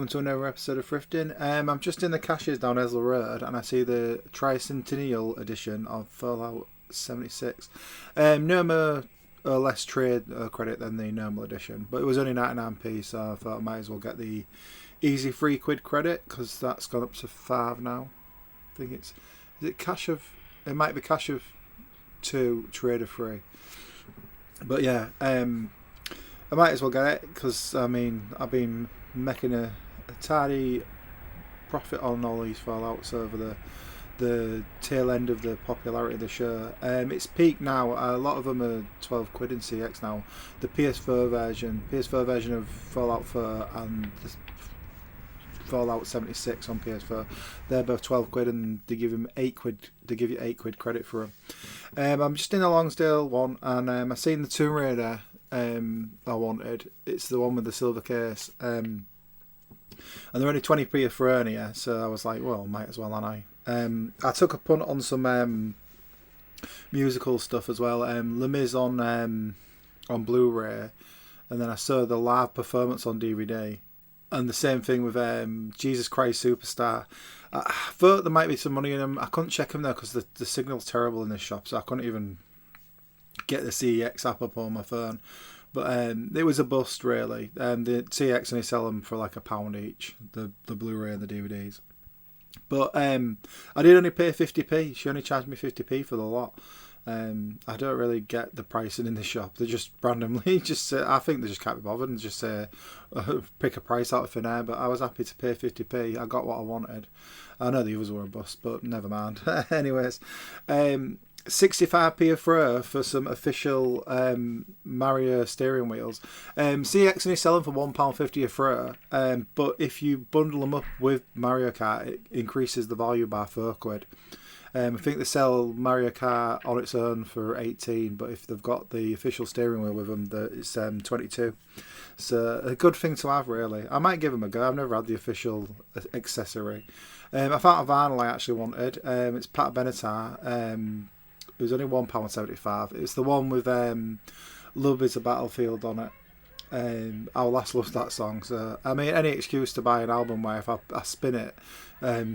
to another episode of Thrifting. I'm just in the cashiers down Esler Road and I see the Tricentennial edition of Fallout 76. No more or less trade credit than the normal edition, but it was only 99p, so I thought I might as well get the easy £3 credit because that's gone up to 5 now. I think is it cash of, it might be cash of 2, trade of 3. But yeah, I might as well get it because I mean I've been making a tidy profit on all these Fallouts over the tail end of the popularity of the show. It's peaked now. A lot of them are £12 in CX now. The PS4 version of Fallout 4 and the Fallout 76 on PS4, they're both £12 and they give them £8. They give you £8 credit for them. I'm just in the Longsdale one and I seen the Tomb Raider I wanted. It's the one with the silver case. And they're only 20p a Ferrania, so I was like, well, might as well, aren't I? I took a punt on some musical stuff as well. Les Mis on Blu-ray, and then I saw the live performance on DVD. And the same thing with Jesus Christ Superstar. I thought there might be some money in them. I couldn't check them though because the signal's terrible in this shop, so I couldn't even get the CEX app up on my phone. But it was a bust really. The CX only sell them for like £1 each, the Blu-ray and the DVDs. But I did only pay 50p. She only charged me 50p for the lot. I don't really get the pricing in the shop. They just randomly just say, I think they just can't be bothered and just say pick a price out of thin air. But I was happy to pay 50p. I got what I wanted. I know the others were a bust, but never mind. Anyways, 65p a throw for some official Mario steering wheels. CX only sell them for £1.50 a throw, but if you bundle them up with Mario Kart, it increases the value by £4. I think they sell Mario Kart on its own for 18, but if they've got the official steering wheel with them, it's 22. So a good thing to have, really. I might give them a go. I've never had the official accessory. I found a vinyl I actually wanted. It's Pat Benatar. It was only £1.75. It's the one with Love is a Battlefield on it. Our Last loves that song. So, I mean, any excuse to buy an album where if I spin it,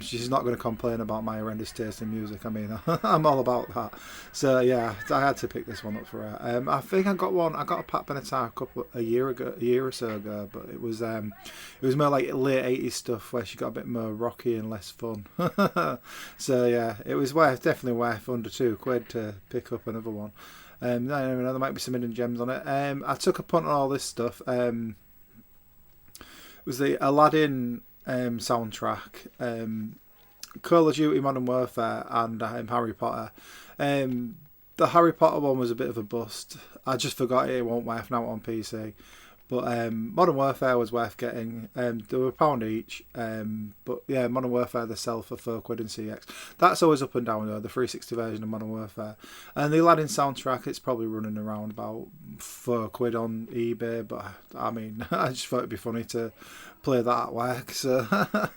she's not going to complain about my horrendous taste in music. I mean, I'm all about that. So, yeah, I had to pick this one up for her. I think I got a Pat Benatar a year or so ago, but it was more like late 80s stuff where she got a bit more rocky and less fun. So, yeah, it was definitely worth under £2 to pick up another one. I don't know, there might be some hidden gems on it. I took a punt on all this stuff. It was the Aladdin soundtrack, Call of Duty Modern Warfare, and Harry Potter. The Harry Potter one was a bit of a bust. I just forgot it won't worth now on PC. But Modern Warfare was worth getting. They were £1 each. But yeah, Modern Warfare they sell for £4 in CX. That's always up and down though, the 360 version of Modern Warfare. And the Aladdin soundtrack, it's probably running around about £4 on eBay. But I mean, I just thought it'd be funny to play that at work. So, I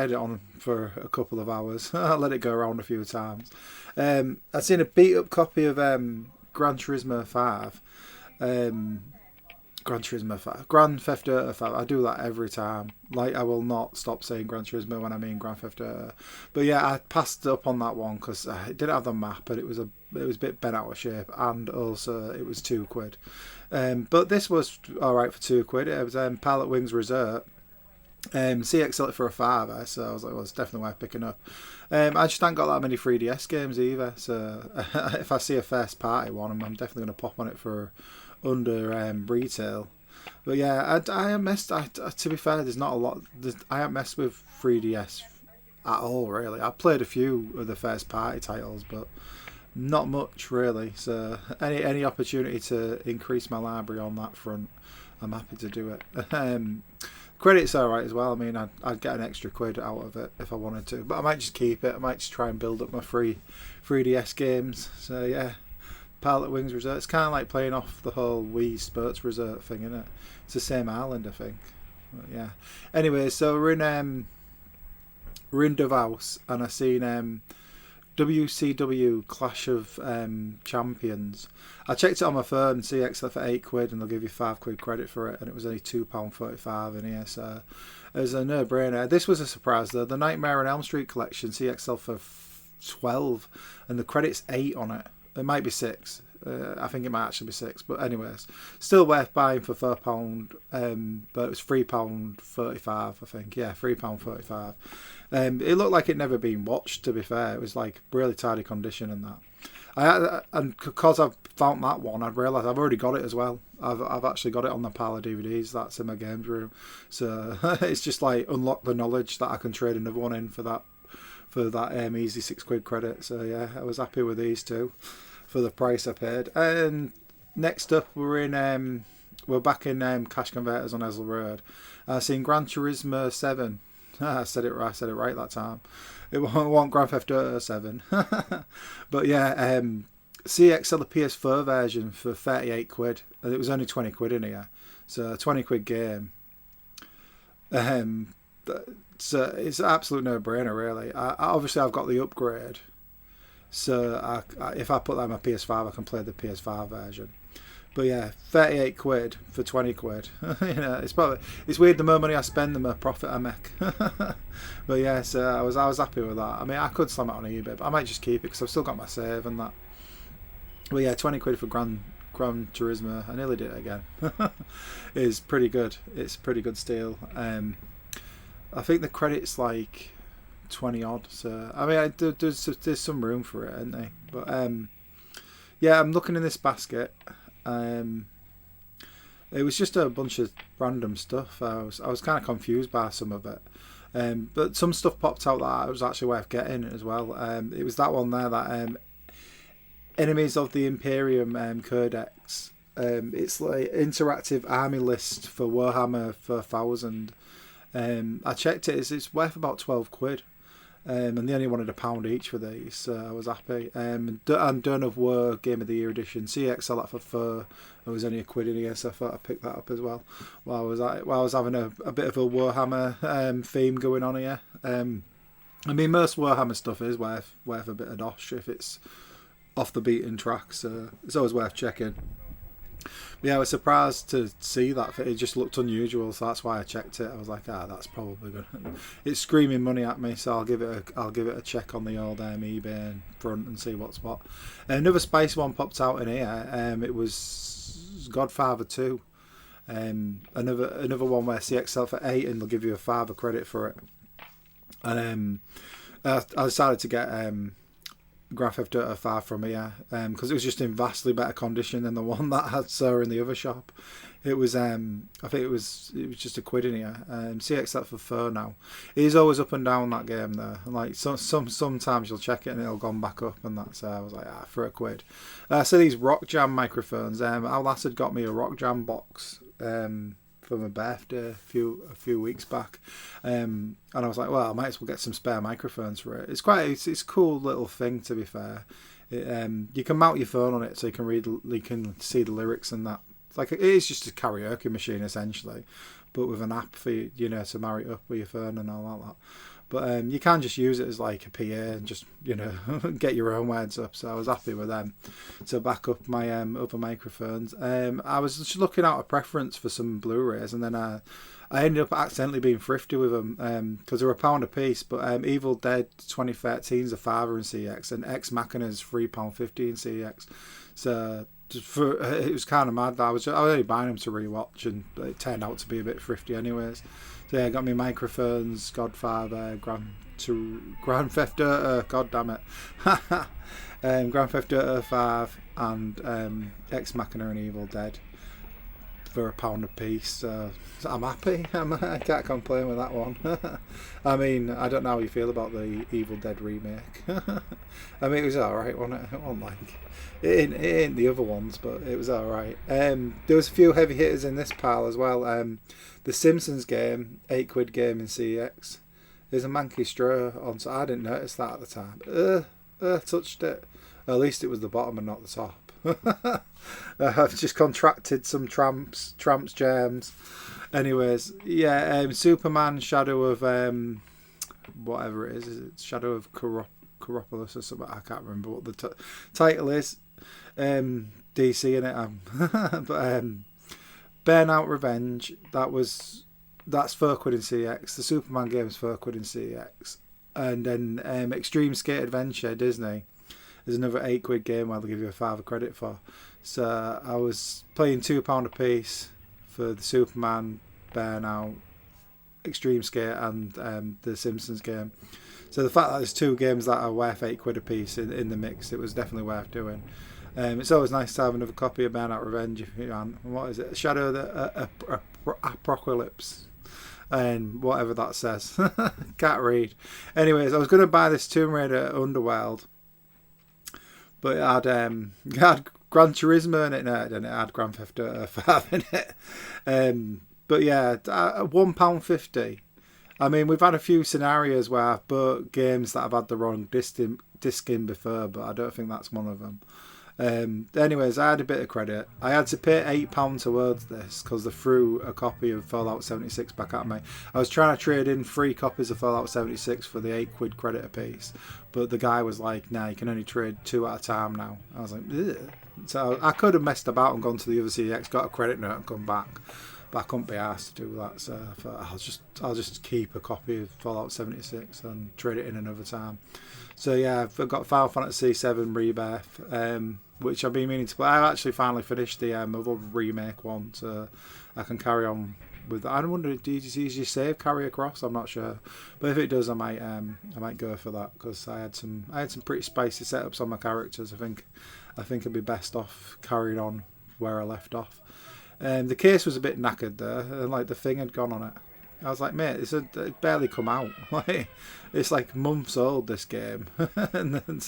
had it on for a couple of hours. I let it go around a few times. I've seen a beat up copy of Gran Turismo 5. Grand Theft Auto 5. I do that every time. Like, I will not stop saying Gran Turismo when I mean Grand Theft Auto. But yeah, I passed up on that one because it didn't have the map, but it was a bit bent out of shape, and also it was £2. But this was alright for £2. It was Pilot Wings Resort. CX sold it for a £5, so I was like, well, it's definitely worth picking up. I just haven't got that many 3DS games either, so if I see a first party one, I'm definitely going to pop on it for under retail. But yeah, I haven't messed. To be fair, there's not a lot. I haven't messed with 3DS at all, really. I've played a few of the first party titles, but not much really. So any opportunity to increase my library on that front, I'm happy to do it. Credit's alright as well. I mean, I'd get an extra £1 out of it if I wanted to, but I might just keep it. I might just try and build up my free 3DS games. So yeah. Pilot Wings Resort. It's kind of like playing off the whole Wii Sports Resort thing, isn't it? It's the same island, I think. But yeah. Anyway, so we're in Davos, and I seen WCW Clash of Champions. I checked it on my phone, CXL for £8 and they'll give you £5 credit for it, and it was only £2.45 in here, so it was a no-brainer. This was a surprise though. The Nightmare on Elm Street collection, CXL for 12, and the credit's 8 on it. It might be 6. I think it might actually be 6, but anyways, still worth buying for £4. But it was £3.35, I think. Yeah, £3.35. It looked like it never been watched. To be fair, it was like really tidy condition and that. And because I've found that one, I've realised I've already got it as well. I've actually got it on the pile of DVDs that's in my games room. So it's just like unlock the knowledge that I can trade another one in for that easy £6 credit. So yeah, I was happy with these two for the price I paid. And next up, we're back in Cash Converters on Ezel Road. I've seen Gran Turismo 7. I said it right that time. It wasn't Grand Theft Auto 7. But yeah, CXL the PS4 version for £38, and it was only £20 in here. So a £20 game. So it's an absolute no-brainer, really. Obviously, I've got the upgrade. So if I put that on my PS5, I can play the PS5 version. But yeah, £38 for £20. It's weird. The more money I spend, the more profit I make. But yeah, so I was happy with that. I mean, I could slam it on eBay, but I might just keep it because I've still got my save and that. But yeah, £20 for Gran Turismo. I nearly did it again. It's pretty good. It's pretty good steel. I think the credit's like 20 odd. So I mean, there's some room for it, isn't there? But yeah, I'm looking in this basket. It was just a bunch of random stuff. I was kind of confused by some of it, but some stuff popped out that was actually worth getting as well. It was that one there, that Enemies of the Imperium Codex. It's like interactive army list for Warhammer 4000. I checked it; it's worth about £12. And they only wanted £1 each for these, so I was happy. And Dawn of War Game of the Year edition, CXL that for £4. It was only £1 in here, so I thought I'd pick that up as well. While I was having a bit of a Warhammer theme going on here. I mean, most Warhammer stuff is worth a bit of dosh if it's off the beaten track, so it's always worth checking. Yeah, I was surprised to see that. It just looked unusual, so that's why I checked it. I was like, that's probably good. It's screaming money at me, so I'll give it a check on the old eBay front and see what's what. Another spice one popped out in here. It was Godfather 2. Another one where CXL for 8 and they'll give you a £5 credit for it. And I decided to get Grand Theft Auto 5 from here because it was just in vastly better condition than the one that I saw in the other shop. It was I think it was just £1 in here. CX that for £4 now. It is always up and down, that game though. Like sometimes you'll check it and it'll gone back up, and that's I was like for £1. So these Rock Jam microphones. Al Lassad got me a Rock Jam box for my birthday a few weeks back, and I was like, well, I might as well get some spare microphones for it. It's a cool little thing, to be fair. You can mount your phone on it so you can see the lyrics and that. It's like it is just a karaoke machine essentially, but with an app for you to marry it up with your phone and all that. But you can just use it as like a PA and just get your own words up. So I was happy with them to back up my other microphones. I was just looking out a preference for some Blu-rays, and then I ended up accidentally being thrifty with them because they're £1 a piece. But Evil Dead 2013 is a £5 in CX, and Ex Machina is £3.50 in CX. So it was kind of mad. I was only buying them to rewatch, and it turned out to be a bit thrifty anyways. So yeah, I got me microphones, Godfather, Grand Theft Auto, God damn it, Grand Theft Auto 5 and Ex Machina and Evil Dead for £1 a piece. So I'm happy. I can't complain with that one. I mean, I don't know how you feel about the Evil Dead remake. I mean, it was alright, wasn't it? It wasn't like it ain't the other ones, but it was alright. There was a few heavy hitters in this pile as well. The Simpsons game, £8 game in CX. There's a Manky Straw on, so I didn't notice that at the time. Touched it. At least it was the bottom and not the top. I've just contracted some tramps germs. Anyways, yeah, Superman Shadow of whatever it is it Shadow of Karopoulos or something. I can't remember what the title is. DC in it. But Burnout Revenge. That's £4 in CX. The Superman game's £4 in CX. And then Extreme Skate Adventure Disney is another £8 game where they'll give you a £5 credit for. So I was playing £2 a piece for the Superman, Burnout, Extreme Skate, and the Simpsons game. So the fact that there's 2 games that are worth £8 a piece in the mix, it was definitely worth doing. It's always nice to have another copy of Burnout Revenge if you can. What is it? Shadow of the Apocalypse. And whatever that says. Can't read. Anyways, I was going to buy this Tomb Raider Underworld, but it had Gran Turismo in it. No, it didn't. It had Grand Theft Auto 5 in it. But yeah, £1.50. I mean, we've had a few scenarios where I've bought games that have had the wrong disc in before, but I don't think that's one of them. Anyways, I had a bit of credit. I had to pay £8 towards this because they threw a copy of Fallout 76 back at me. I was trying to trade in 3 copies of Fallout 76 for the £8 credit a piece, but the guy was like, "Nah, you can only trade 2 at a time now." I was like, ugh. So I could have messed about and gone to the other CX, got a credit note, and come back, but I couldn't be asked to do that. So I thought I'll just keep a copy of Fallout 76 and trade it in another time. So yeah, I've got Final Fantasy VII Rebirth, which I've been meaning to play. I actually finally finished the other remake one, so I can carry on with that. I wonder, do you save carry across? I'm not sure, but if it does, I might go for that because I had some pretty spicy setups on my characters. I think it'd be best off carrying on where I left off. The case was a bit knackered there, and like the thing had gone on it. I was like, mate, it barely come out. Like, it's like months old, this game, and then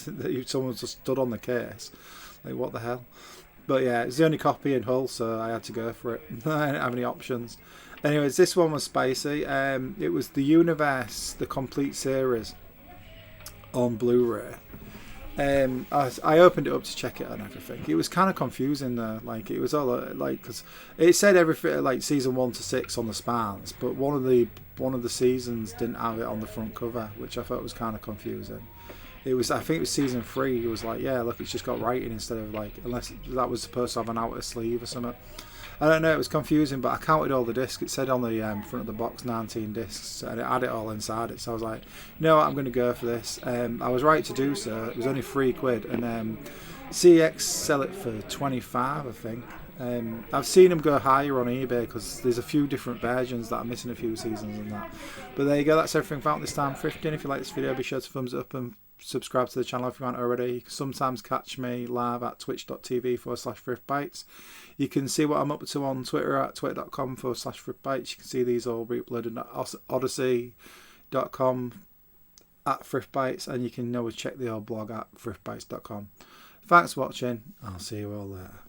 someone just stood on the case. Like, what the hell? But yeah, it's the only copy in Hull, so I had to go for it. I didn't have any options. Anyways, this one was spicy. It was the Universe, the complete series, on Blu-ray. I opened it up to check it and everything. It was kind of confusing though. Like, it was all like, because it said everything like season 1 to 6 on the spans, but one of the seasons didn't have it on the front cover, which I thought was kind of confusing. I think it was season 3. It was like, yeah, look, it's just got writing instead of like, unless that was supposed to have an outer sleeve or something. I don't know, it was confusing, but I counted all the discs. It said on the front of the box 19 discs, and it had it all inside it. So I was like, you know what, I'm going to go for this. I was right to do so. It was only £3, and CX sell it for 25, I think. I've seen them go higher on eBay because there's a few different versions that are missing a few seasons and that. But there you go, that's everything found this time thrifting. If you like this video, be sure to thumbs it up and subscribe to the channel if you aren't already. You can sometimes catch me live at twitch.tv/thriftbytes. You can see what I'm up to on Twitter at twitter.com/thriftbytes. You can see these all re-uploaded at odyssey.com at thriftbytes, and you can always check the old blog at thriftbytes.com. Thanks for watching. I'll see you all later.